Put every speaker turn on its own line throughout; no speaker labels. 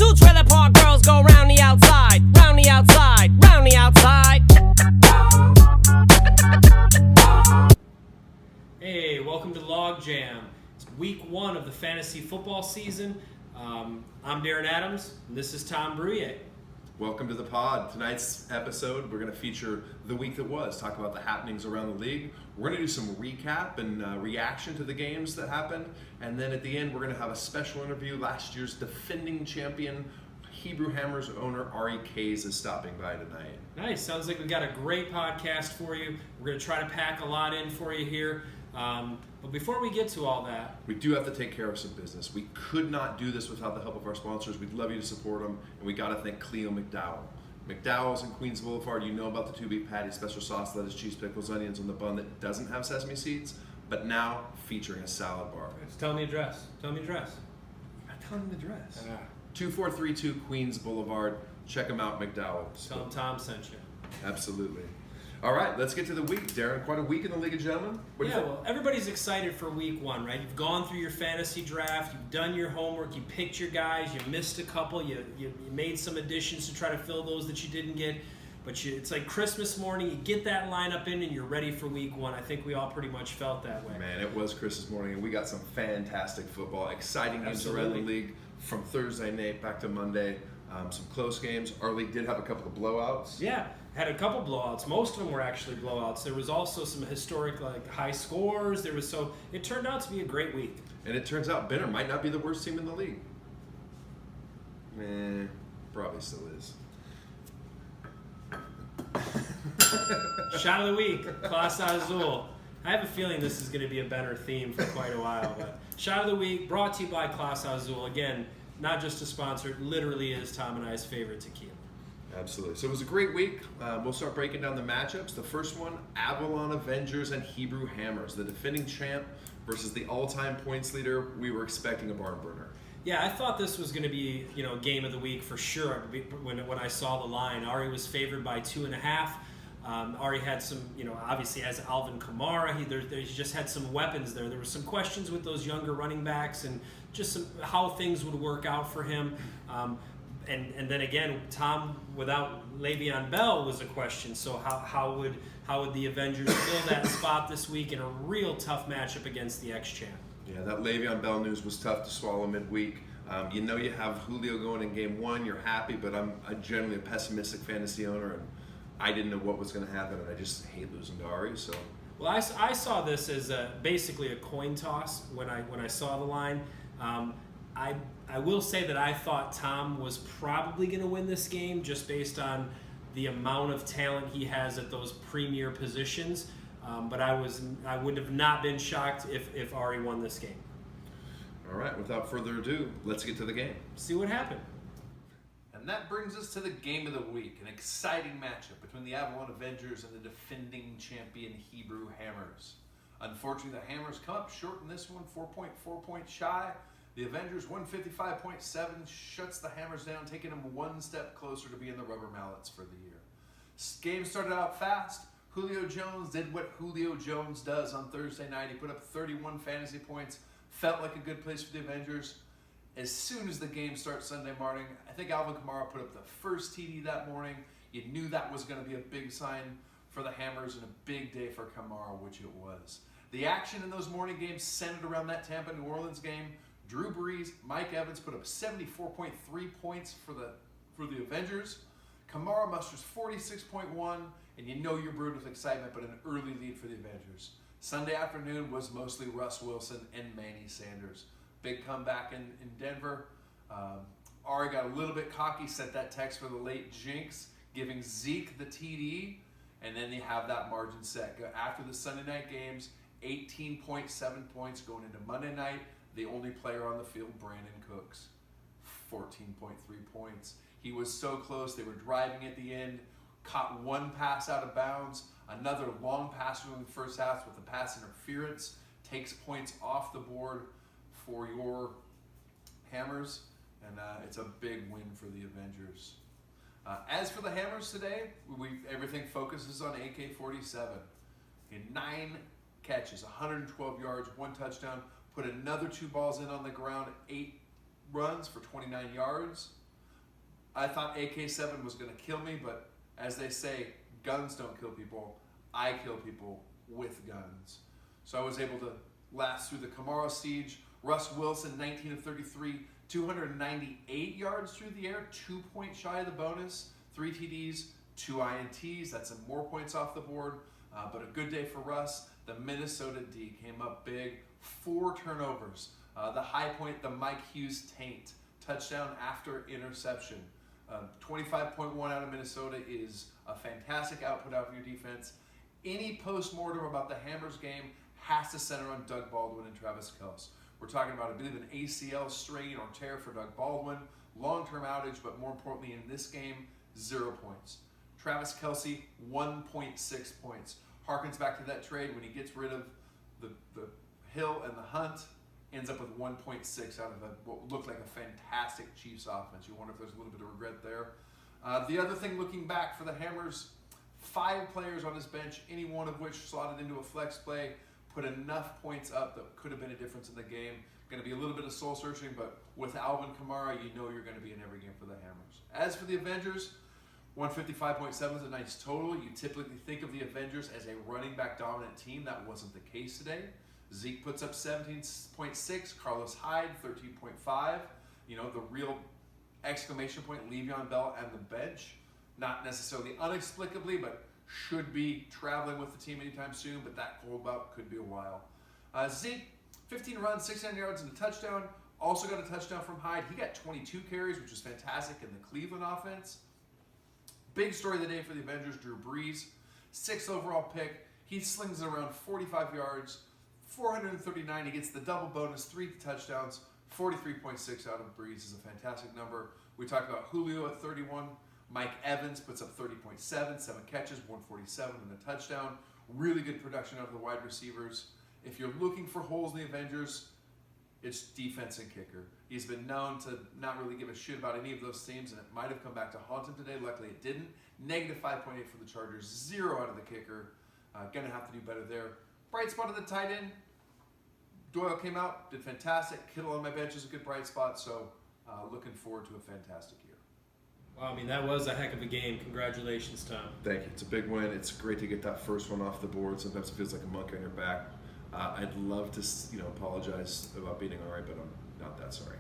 Two trailer park girls go round the outside, round the outside, round the outside.
Hey, welcome to Log Jam. It's week 1 of the fantasy football season. I'm Darren Adams, and this is Tom Bruyere.
Welcome to the pod. Tonight's episode, we're going to feature the week that was, talk about the happenings around the league. We're going to do some recap and reaction to the games that happened. And then at the end, we're going to have a special interview. Last year's defending champion, Hebrew Hammers owner Ari Kays is stopping by tonight.
Nice. Sounds like we've got a great podcast for you. We're going to try to pack a lot in for you here. But before we get to all that,
we do have to take care of some business. We could not do this without the help of our sponsors. We'd love you to support them, and we got to thank Cleo McDowell. McDowell's in Queens Boulevard. You know about the 2-beef patty, special sauce, lettuce, cheese, pickles, onions on the bun that doesn't have sesame seeds, but now featuring a salad bar.
just tell me the address. Tell me the address.
I'm telling the address. 2432 Queens Boulevard. Check them out, McDowell's.
Tell them Tom sent you.
Absolutely. All right, let's get to the week, Darren. Quite a week in the League of Gentlemen.
Well, everybody's excited for week 1, right? You've gone through your fantasy draft, you've done your homework, you picked your guys, you missed a couple, you made some additions to try to fill those that you didn't get. But it's like Christmas morning, you get that lineup in and you're ready for week 1. I think we all pretty much felt that way.
Man, it was Christmas morning, and we got some fantastic football, exciting games around the league from Thursday night back to Monday. Some close games. Our league did have a couple of blowouts.
Yeah, had a couple blowouts. Most of them were actually blowouts. There was also some historic high scores. It turned out to be a great week.
And it turns out Benner might not be the worst team in the league. Probably still is.
Shot of the week, Class Azul. I have a feeling this is going to be a better theme for quite a while. But Shot of the week brought to you by Class Azul. Again, not just a sponsor, it literally is Tom and I's favorite tequila.
Absolutely. So it was a great week. We'll start breaking down the matchups. The first one, Avalon Avengers and Hebrew Hammers. The defending champ versus the all-time points leader. We were expecting a barn burner.
Yeah, I thought this was going to be, game of the week for sure. When I saw the line, Ari was favored by 2.5. Ari had some, obviously has Alvin Kamara. He just had some weapons there. There were some questions with those younger running backs and just how things would work out for him. And then again, Tom without Le'Veon Bell was a question. So how would the Avengers fill that spot this week in a real tough matchup against the ex-champ?
Yeah, that Le'Veon Bell news was tough to swallow midweek. You have Julio going in game 1. You're happy, but I'm generally a pessimistic fantasy owner, and I didn't know what was going to happen, and I just hate losing to Ari. So,
well, I saw this as basically a coin toss when I saw the line. I will say that I thought Tom was probably going to win this game just based on the amount of talent he has at those premier positions. But I would have not been shocked if Ari won this game.
All right, without further ado, let's get to the game.
See what happened.
And that brings us to the game of the week, an exciting matchup between the Avalon Avengers and the defending champion Hebrew Hammers. Unfortunately, the Hammers come up short in this one, 4.4 points shy. The Avengers, 155.7, shuts the Hammers down, taking them one step closer to being the rubber mallets for the year. Game started out fast. Julio Jones did what Julio Jones does on Thursday night. He put up 31 fantasy points, felt like a good place for the Avengers. As soon as the game starts Sunday morning, I think Alvin Kamara put up the first TD that morning. You knew that was going to be a big sign for the Hammers and a big day for Kamara, which it was. The action in those morning games centered around that Tampa-New Orleans game. Drew Brees, Mike Evans put up 74.3 points for the Avengers. Kamara musters 46.1, and you're brewed with excitement, but an early lead for the Avengers. Sunday afternoon was mostly Russ Wilson and Manny Sanders. Big comeback in Denver. Ari got a little bit cocky, sent that text for the late jinx, giving Zeke the TD, and then they have that margin set. After the Sunday night games, 18.7 points going into Monday night. The only player on the field, Brandon Cooks, 14.3 points. He was so close. They were driving at the end, caught one pass out of bounds, another long pass in the first half with the pass interference, takes points off the board for your Hammers, and it's a big win for the Avengers. As for the Hammers today, everything focuses on AK-47. He had 9 catches, 112 yards, 1 touchdown, put another 2 balls in on the ground, 8 runs for 29 yards. I thought AK-7 was going to kill me, but as they say, guns don't kill people. I kill people with guns. So I was able to last through the Kamara siege. Russ Wilson, 19 of 33, 298 yards through the air, 2 points shy of the bonus, 3 TDs, 2 INTs. That's some more points off the board, but a good day for Russ. The Minnesota D came up big, 4 turnovers. The high point, the Mike Hughes taint, touchdown after interception. 25.1 out of Minnesota is a fantastic output out of your defense. Any post-mortem about the Hammers game has to center on Doug Baldwin and Travis Kelce. We're talking about, I believe, an ACL strain or tear for Doug Baldwin, long-term outage, but more importantly in this game, 0 points. Travis Kelce, 1.6 points. Harkens back to that trade when he gets rid of the Hill and the Hunt, ends up with 1.6 out of what looked like a fantastic Chiefs offense. You wonder if there's a little bit of regret there. The other thing, looking back for the Hammers, 5 players on his bench, any one of which slotted into a flex play, put enough points up that could have been a difference in the game. Going to be a little bit of soul searching, but with Alvin Kamara, you know you're going to be in every game for the Hammers. As for the Avengers, 155.7 is a nice total. You typically think of the Avengers as a running back dominant team. That wasn't the case today. Zeke puts up 17.6, Carlos Hyde 13.5. You know, the real exclamation point, Le'Veon Bell and the bench. Not necessarily inexplicably, but should be traveling with the team anytime soon, but that holdout could be a while. Zeke, 15 runs, 69 yards and a touchdown. Also got a touchdown from Hyde. He got 22 carries, which is fantastic in the Cleveland offense. Big story of the day for the Avengers, Drew Brees. 6th overall pick. He slings it around 45 yards, 439. He gets the double bonus, 3 touchdowns, 43.6 out of Brees is a fantastic number. We talked about Julio at 31. Mike Evans puts up 30.7, 7 catches, 147 and a touchdown. Really good production out of the wide receivers. If you're looking for holes in the Avengers, it's defense and kicker. He's been known to not really give a shit about any of those teams, and it might have come back to haunt him today. Luckily, it didn't. Negative 5.8 for the Chargers, 0 out of the kicker. Gonna have to do better there. Bright spot of the tight end. Doyle came out, did fantastic. Kittle on my bench is a good bright spot, so looking forward to a fantastic year.
Well, I mean, that was a heck of a game. Congratulations, Tom.
Thank you. It's a big win. It's great to get that first one off the board. Sometimes it feels like a monkey on your back. I'd love to, apologize about beating all right, but I'm not that sorry.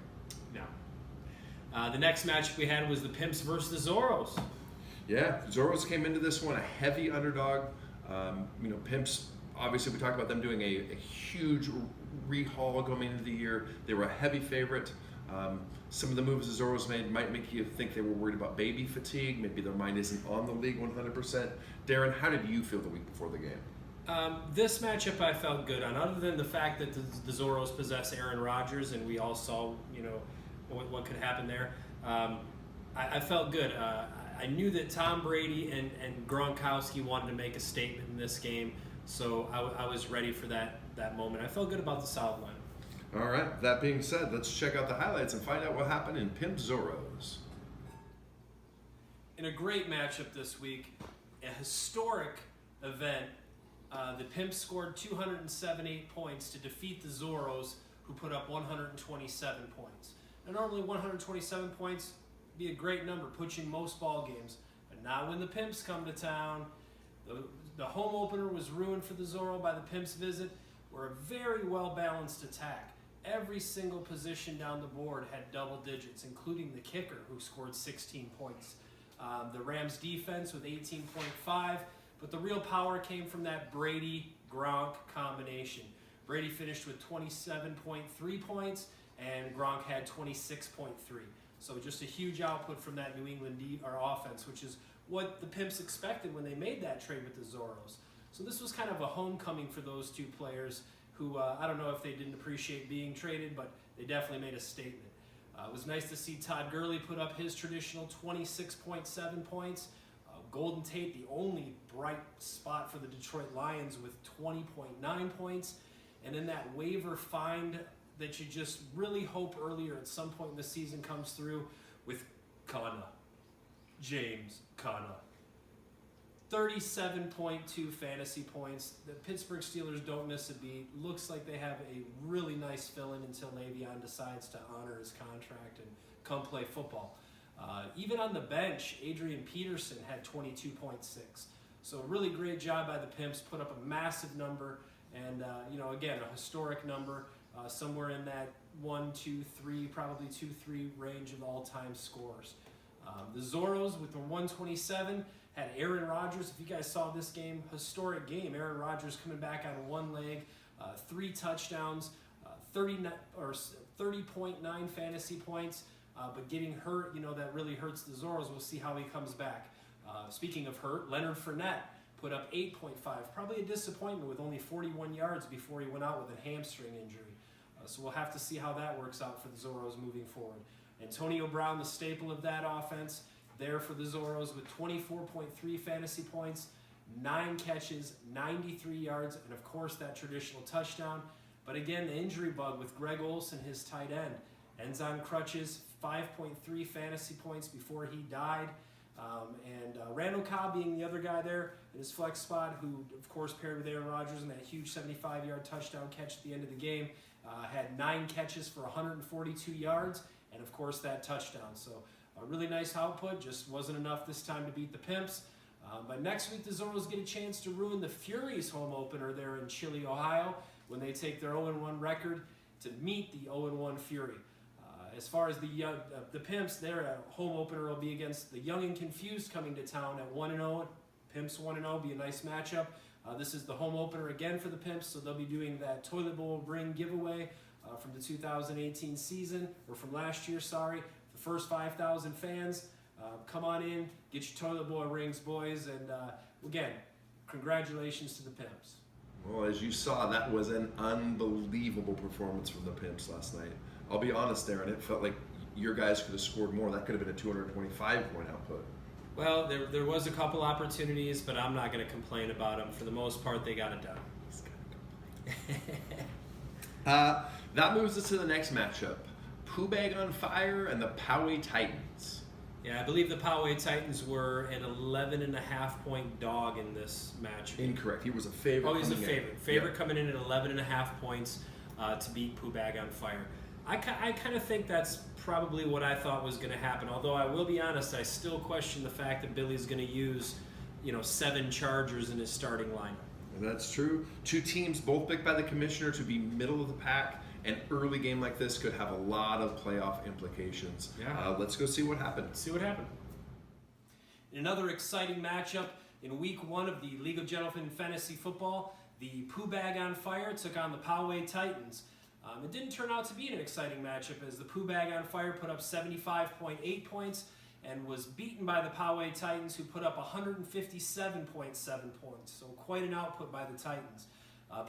No. The next matchup we had was the Pimps versus the Zorros.
Yeah, Zorros came into this one a heavy underdog. Pimps, obviously we talked about them doing a huge rehaul going into the year. They were a heavy favorite. Some of the moves the Zorros made might make you think they were worried about baby fatigue. Maybe their mind isn't on the league 100%. Darren, how did you feel the week before the game?
This matchup I felt good on, other than the fact that the Zorros possess Aaron Rodgers, and we all saw, what could happen there. I felt good. I knew that Tom Brady and Gronkowski wanted to make a statement in this game, so I was ready for that moment. I felt good about the solid line.
All right, that being said, let's check out the highlights and find out what happened in Pimp Zorros.
In a great matchup this week, a historic event, the Pimps scored 278 points to defeat the Zorros, who put up 127 points. Now, normally 127 points would be a great number, puts you in most ball games, but not when the Pimps come to town. The home opener was ruined for the Zorro by the Pimps' visit. We're a very well-balanced attack. Every single position down the board had double digits, including the kicker, who scored 16 points. The Rams' defense with 18.5, but the real power came from that Brady-Gronk combination. Brady finished with 27.3 points, and Gronk had 26.3. So just a huge output from that New England offense, which is what the Pimps expected when they made that trade with the Zorros. So this was kind of a homecoming for those two players who, I don't know if they didn't appreciate being traded, but they definitely made a statement. It was nice to see Todd Gurley put up his traditional 26.7 points. Golden Tate, the only bright spot for the Detroit Lions, with 20.9 points. And then that waiver find that you just really hope earlier at some point in the season comes through with James Conner. 37.2 fantasy points. The Pittsburgh Steelers don't miss a beat. Looks like they have a really nice fill-in until Le'Veon decides to honor his contract and come play football. Even on the bench, Adrian Peterson had 22.6. So a really great job by the Pimps, put up a massive number, and again, a historic number, somewhere in that 1, 2, 3, probably 2, 3 range of all-time scores. The Zorros with the 127 had Aaron Rodgers. If you guys saw this game, historic game. Aaron Rodgers coming back on one leg, 3 touchdowns, 30.9 fantasy points, but getting hurt, that really hurts the Zorros. We'll see how he comes back. Speaking of hurt, Leonard Fournette put up 8.5. Probably a disappointment with only 41 yards before he went out with a hamstring injury. So we'll have to see how that works out for the Zorros moving forward. Antonio Brown, the staple of that offense, there for the Zorros with 24.3 fantasy points, 9 catches, 93 yards, and of course that traditional touchdown. But again, the injury bug with Greg Olsen, his tight end, ends on crutches, 5.3 fantasy points before he died. Randall Cobb being the other guy there in his flex spot, who of course paired with Aaron Rodgers in that huge 75-yard touchdown catch at the end of the game, had 9 catches for 142 yards, and of course that touchdown. So a really nice output, just wasn't enough this time to beat the Pimps. But next week the Zorros get a chance to ruin the Furies home opener there in Chile, Ohio, when they take their 0-1 record to meet the 0-1 Fury. As far as the Pimps, their home opener will be against the Young and Confused coming to town at 1-0. Pimps 1-0, be a nice matchup. This is the home opener again for the Pimps, so they'll be doing that toilet bowl ring giveaway from the 2018 season, or from last year, sorry. The first 5,000 fans, come on in, get your toilet bowl rings, boys, and again, congratulations to the Pimps.
Well, as you saw, that was an unbelievable performance from the Pimps last night. I'll be honest, Aaron, it felt like your guys could have scored more. That could have been a 225-point output.
Well, there was a couple opportunities, but I'm not going to complain about them. For the most part, they got it done.
That moves us to the next matchup. Pooh Bag on Fire and the Poway Titans.
Yeah, I believe the Poway Titans were an 11.5-point dog in this match.
Incorrect. He was a favorite.
Oh, he's a favorite. Favorite
Yeah.
coming in at 11.5 points to beat Pooh Bag on Fire. I kind of think that's probably what I thought was going to happen. Although I will be honest, I still question the fact that Billy's going to use, 7 Chargers in his starting lineup.
That's true. 2 teams both picked by the commissioner to be middle of the pack. An early game like this could have a lot of playoff implications.
Yeah.
Let's go see what happens.
See what happened. In another exciting matchup in Week 1 of the League of Gentlemen Fantasy Football, the Pooh Bag on Fire took on the Poway Titans. It didn't turn out to be an exciting matchup as the Pooh Bag on Fire put up 75.8 points and was beaten by the Poway Titans, who put up 157.7 points. So quite an output by the Titans.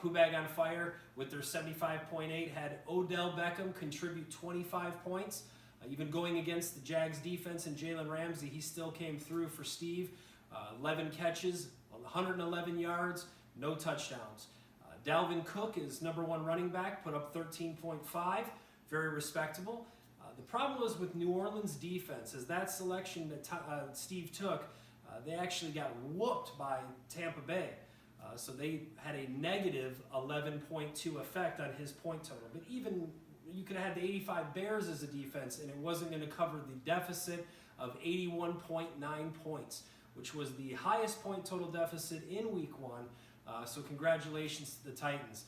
Pooh Bag on Fire with their 75.8 had Odell Beckham contribute 25 points. Even going against the Jags defense and Jalen Ramsey, he still came through for Steve. 11 catches, 111 yards, no touchdowns. Dalvin Cook is #1 running back, put up 13.5, very respectable. The problem was with New Orleans defense, as that selection that Steve took, they actually got whooped by Tampa Bay. So they had a negative 11.2 effect on his point total. But even you could have had the 85 Bears as a defense, and it wasn't going to cover the deficit of 81.9 points, which was the highest point total deficit in Week 1. So congratulations to the Titans.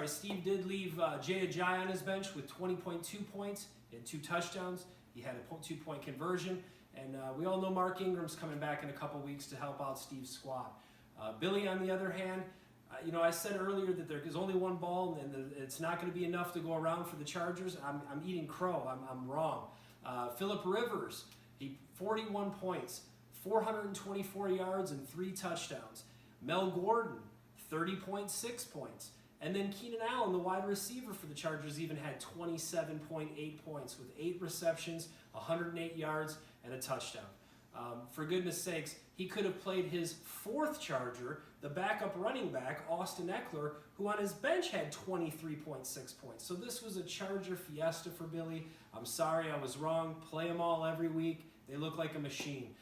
Steve did leave Jay Ajayi on his bench with 20.2 points and 2 touchdowns. He had a 2-point conversion. And we all know Mark Ingram's coming back in a couple weeks to help out Steve's squad. Billy, on the other hand, I said earlier that there is only one ball and it's not going to be enough to go around for the Chargers. I'm eating crow. I'm wrong. Phillip Rivers, 41 points, 424 yards, and 3 touchdowns. Mel Gordon, 30.6 points. And then Keenan Allen, the wide receiver for the Chargers, even had 27.8 points with 8 receptions, 108 yards, and a touchdown. For goodness sakes, he could have played his 4th Charger, the backup running back, Austin Eckler, who on his bench had 23.6 points. So this was a Charger fiesta for Billy. I'm sorry, I was wrong. Play them all every week. They look like a machine.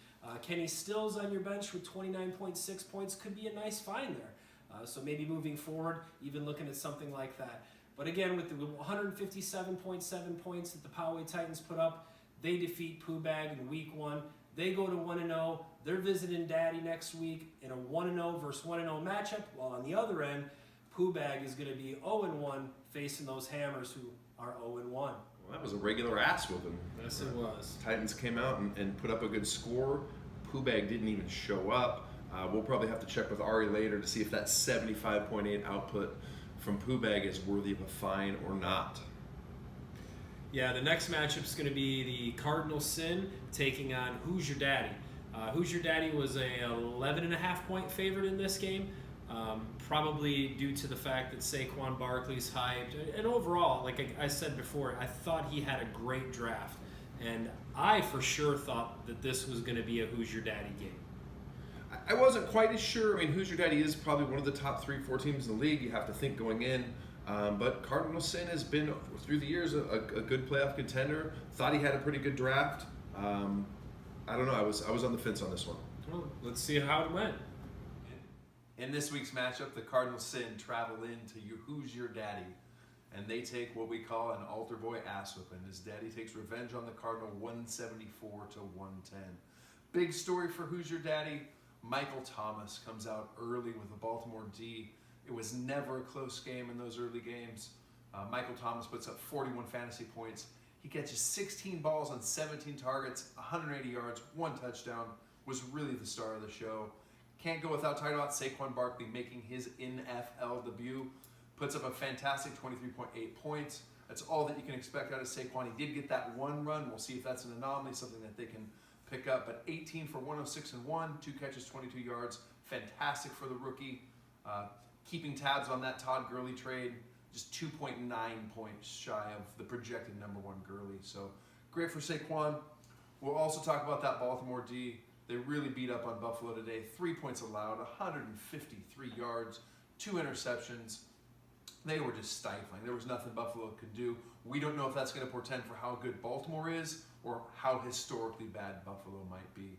Kenny Stills on your bench with 29.6 points could be a nice find there. So maybe moving forward, even looking at something like that. But again, with the 157.7 points that the Poway Titans put up, They defeat Pooh Bag in week 1. They go to 1-0. They're visiting Daddy next week in a 1-0 versus 1-0 matchup. While on the other end, Pooh Bag is going to be 0-1 facing those Hammers who are 0-1.
Well, that was a regular ass whooping.
Yes, it was.
Titans came out and put up a good score. Pooh Bag didn't even show up. We'll probably have to check with Ari later to see if that 75.8 output from Pooh Bag is worthy of a fine or not.
Yeah, the next matchup is going to be the Cardinal Sin taking on Who's Your Daddy. Who's Your Daddy was a 11.5 point favorite in this game, probably due to the fact that Saquon Barkley's hyped. And overall, like I said before, I thought he had a great draft. And I for sure thought that this was going to be a Who's Your Daddy game.
I wasn't quite as sure. I mean, Who's Your Daddy is probably one of the top 3-4 teams in the league, you have to think, going in. But Cardinal Sin has been, through the years, a good playoff contender. Thought he had a pretty good draft. I don't know. I was on the fence on this one.
Well, let's see how it went.
In this week's matchup, the Cardinal Sin travel into Who's Your Daddy, and they take what we call an altar boy ass whooping. His daddy takes revenge on the Cardinal 174 to 110. Big story for Who's Your Daddy. Michael Thomas comes out early with the Baltimore D. It was never a close game in those early games. Michael Thomas puts up 41 fantasy points. He catches 16 balls on 17 targets, 180 yards, 1 touchdown. Was really the star of the show. Can't go without title out Saquon Barkley making his NFL debut. Puts up a fantastic 23.8 points. That's all that you can expect out of Saquon. He did get that 1 run. We'll see if that's an anomaly, something that they can pick up. But 18 for 106 and 1, 2 catches, 22 yards. Fantastic for the rookie. Keeping tabs on that Todd Gurley trade. Just 2.9 points shy of the projected number 1 Gurley. So great for Saquon. We'll also talk about that Baltimore D. They really beat up on Buffalo today. 3 points allowed, 153 yards, 2 interceptions. They were just stifling. There was nothing Buffalo could do. We don't know if that's going to portend for how good Baltimore is or how historically bad Buffalo might be.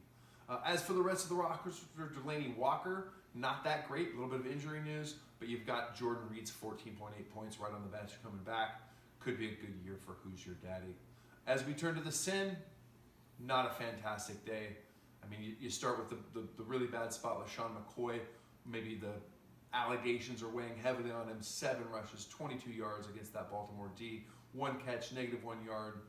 As for the rest of the Rockers, for Delanie Walker, not that great. A little bit of injury news, but you've got Jordan Reed's 14.8 points right on the bench coming back. Could be a good year for Who's Your Daddy. As we turn to the Sin, not a fantastic day. I mean, you start with the really bad spot with Sean McCoy. Maybe the allegations are weighing heavily on him. 7 rushes, 22 yards against that Baltimore D. 1 catch, -1 yard.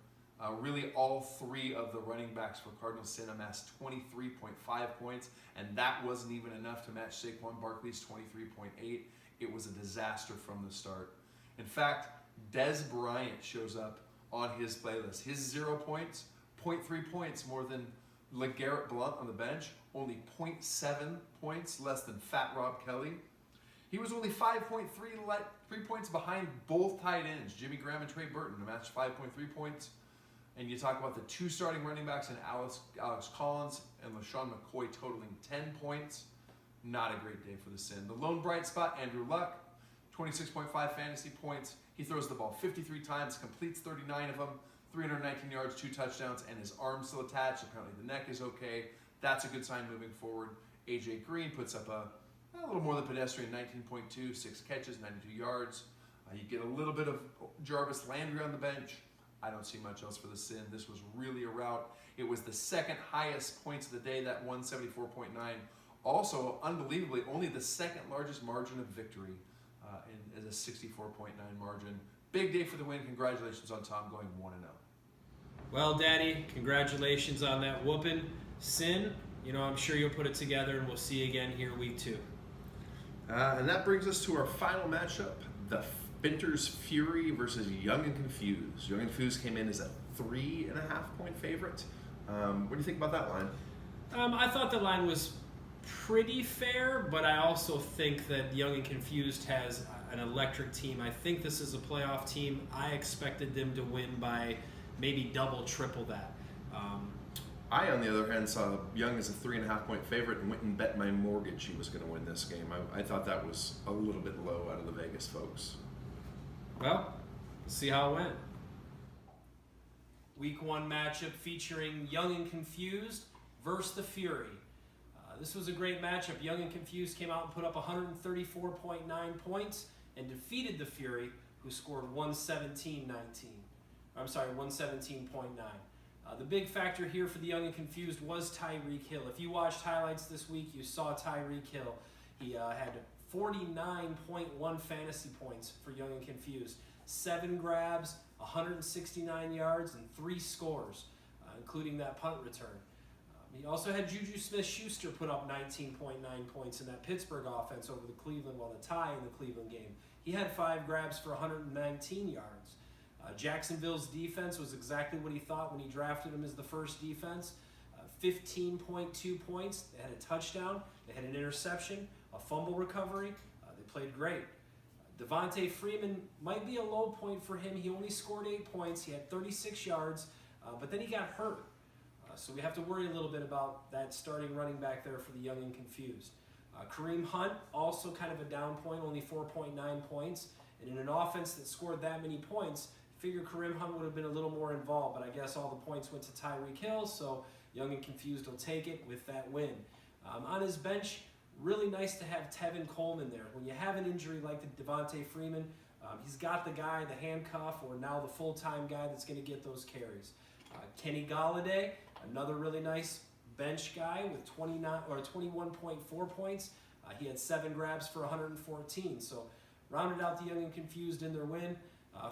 Really, all 3 of the running backs for Cardinal Sin amassed 23.5 points, and that wasn't even enough to match Saquon Barkley's 23.8. It was a disaster from the start. In fact, Dez Bryant shows up on his playlist. His 0 points, 0.3 points more than LeGarrette Blount on the bench, only 0.7 points less than Fat Rob Kelly. He was only 5.3 points behind both tight ends, Jimmy Graham and Trey Burton, to match 5.3 points. And you talk about the 2 starting running backs in Alex Collins and LaShawn McCoy totaling 10 points. Not a great day for the Sin. The lone bright spot, Andrew Luck, 26.5 fantasy points. He throws the ball 53 times, completes 39 of them, 319 yards, 2 touchdowns, and his arm's still attached. Apparently the neck is okay. That's a good sign moving forward. A.J. Green puts up a little more than pedestrian 19.2, 6 catches, 92 yards. You get a little bit of Jarvis Landry on the bench. I don't see much else for the Sin. This was really a rout. It was the 2nd highest points of the day, that 174.9. Also, unbelievably, only the 2nd largest margin of victory as a 64.9 margin. Big day for the win. Congratulations on Tom going 1-0.
Well, Daddy, congratulations on that whooping. Sin, I'm sure you'll put it together, and we'll see you again here week 2.
And that brings us to our final matchup, the Finter's Fury versus Young and Confused. Young and Confused came in as a 3.5 point favorite. What do you think about that line?
I thought the line was pretty fair, but I also think that Young and Confused has an electric team. I think this is a playoff team. I expected them to win by maybe double, triple that.
I, on the other hand, saw Young as a 3.5 point favorite and went and bet my mortgage he was going to win this game. I thought that was a little bit low out of the Vegas folks.
Well, let's see how it went. Week 1 matchup featuring Young and Confused versus the Fury. This was a great matchup. Young and Confused came out and put up 134.9 points and defeated the Fury, who scored 117.9. The big factor here for the Young and Confused was Tyreek Hill. If you watched highlights this week, you saw Tyreek Hill. He had 49.1 fantasy points for Young and Confused. 7 grabs, 169 yards, and 3 scores, including that punt return. He also had Juju Smith-Schuster put up 19.9 points in that Pittsburgh offense over the Cleveland, the tie in the Cleveland game. He had 5 grabs for 119 yards. Jacksonville's defense was exactly what he thought when he drafted him as the first defense. 15.2 points. They had a touchdown. They had an interception, a fumble recovery. They played great. Devontae Freeman might be a low point for him. He only scored 8 points. He had 36 yards, but then he got hurt. So we have to worry a little bit about that starting running back there for the Young and Confused. Kareem Hunt, also kind of a down point, only 4.9 points. And in an offense that scored that many points, figure Kareem Hunt would have been a little more involved, but I guess all the points went to Tyreek Hill, so Young and Confused will take it with that win. On his bench, really nice to have Tevin Coleman there. When you have an injury like the Devontae Freeman, he's got the guy, the handcuff, or now the full-time guy that's going to get those carries. Kenny Galladay, another really nice bench guy with 21.4 points. He had 7 grabs for 114, so rounded out the Young and Confused in their win.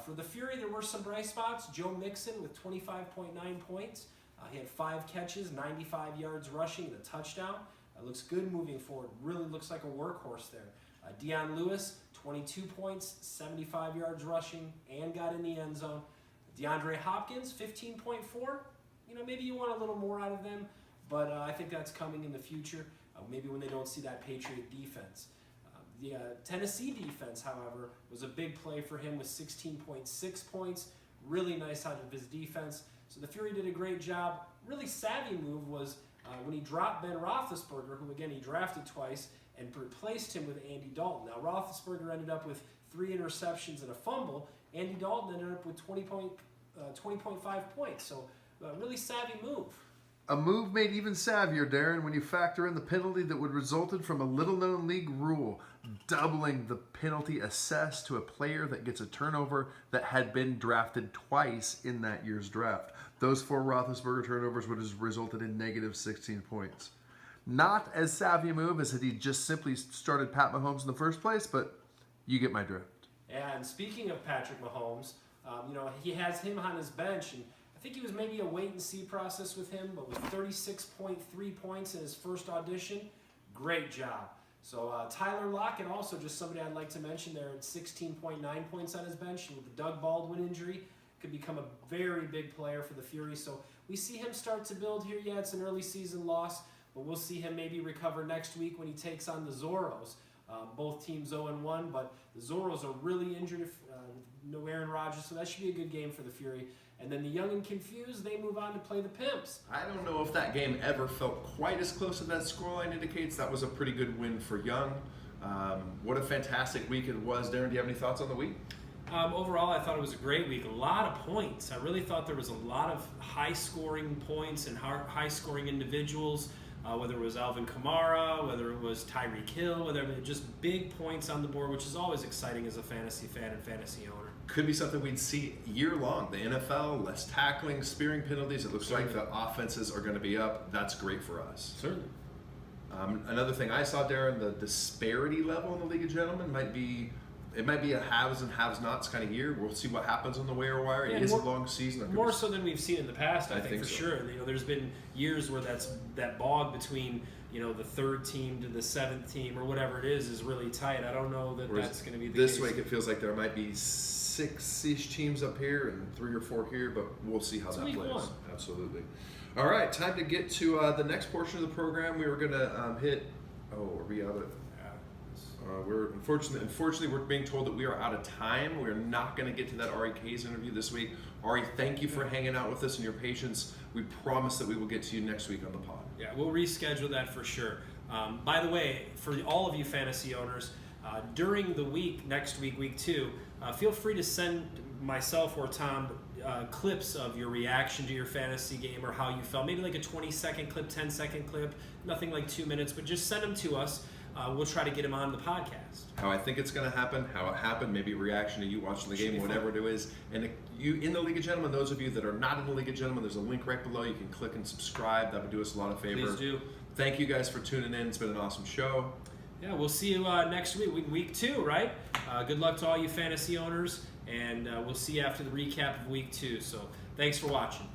For the Fury, there were some bright spots. Joe Mixon with 25.9 points. He had 5 catches, 95 yards rushing, and a touchdown. Looks good moving forward. Really looks like a workhorse there. Dion Lewis, 22 points, 75 yards rushing, and got in the end zone. DeAndre Hopkins, 15.4. Maybe you want a little more out of them, but I think that's coming in the future, maybe when they don't see that Patriot defense. The Tennessee defense, however, was a big play for him with 16.6 points. Really nice out of his defense. So the Fury did a great job. Really savvy move was when he dropped Ben Roethlisberger, who again he drafted twice, and replaced him with Andy Dalton. Now Roethlisberger ended up with 3 interceptions and a fumble. Andy Dalton ended up with 20.5 points. So really savvy move.
A move made even savvier, Darren, when you factor in the penalty that would resulted from a little-known league rule, doubling the penalty assessed to a player that gets a turnover that had been drafted twice in that year's draft. Those 4 Roethlisberger turnovers would have resulted in negative 16 points. Not as savvy a move as had he just simply started Pat Mahomes in the first place, but you get my drift.
And speaking of Patrick Mahomes, he has him on his bench, and I think it was maybe a wait-and-see process with him, but with 36.3 points in his first audition, great job. So Tyler Lockett, also just somebody I'd like to mention there at 16.9 points on his bench, and with the Doug Baldwin injury, could become a very big player for the Fury. So we see him start to build here. Yeah, it's an early season loss, but we'll see him maybe recover next week when he takes on the Zorros. Both teams 0-1, but the Zorros are really injured, no Aaron Rodgers, so that should be a good game for the Fury. And then the Young and Confused, they move on to play the Pimps.
I don't know if that game ever felt quite as close as that scoreline indicates. That was a pretty good win for Young. What a fantastic week it was. Darren, do you have any thoughts on the week?
Overall, I thought it was a great week. A lot of points. I really thought there was a lot of high-scoring points and high-scoring individuals, whether it was Alvin Kamara, whether it was Tyreek Hill, whether it was just big points on the board, which is always exciting as a fantasy fan and fantasy owner.
Could be something we'd see year long. The NFL, less tackling, spearing penalties. It looks like the offenses are going to be up. That's great for us.
Certainly.
Another thing I saw, Darren, the disparity level in the League of Gentlemen might be a haves and have-nots kind of year. We'll see what happens on the waiver wire.
Yeah,
it is a long season.
More so than we've seen in the past, I think for
so.
sure. There's been years where that bog between the 3rd team to the 7th team or whatever it is really tight. I don't know that
Whereas
that's going to be the
this
case.
week. It feels like there might be 6-ish teams up here and 3 or 4 here, but we'll see how that
week
plays.
1.
Absolutely. All right, time to get to the next portion of the program. We were going to hit. Oh, are we out of? We're unfortunately we're being told that we are out of time. We're not going to get to that Ari K's interview this week. Ari, thank you for hanging out with us and your patience. We promise that we will get to you next week on the pod.
Yeah, we'll reschedule that for sure. By the way, for all of you fantasy owners, during the week, next week, week 2, feel free to send myself or Tom clips of your reaction to your fantasy game or how you felt. Maybe like a 20-second clip, 10-second clip, nothing like 2 minutes, but just send them to us. we'll try to get him on the podcast.
How I think it's going to happen, how it happened, maybe a reaction to you watching the
Should
game,
be
whatever it is. And if you in the League of Gentlemen, those of you that are not in the League of Gentlemen, there's a link right below. You can click and subscribe. That would do us a lot of favor.
Please do.
Thank you guys for tuning in. It's been an awesome show.
Yeah, we'll see you next week, week 2, right? Good luck to all you fantasy owners, and we'll see you after the recap of week 2. So thanks for watching.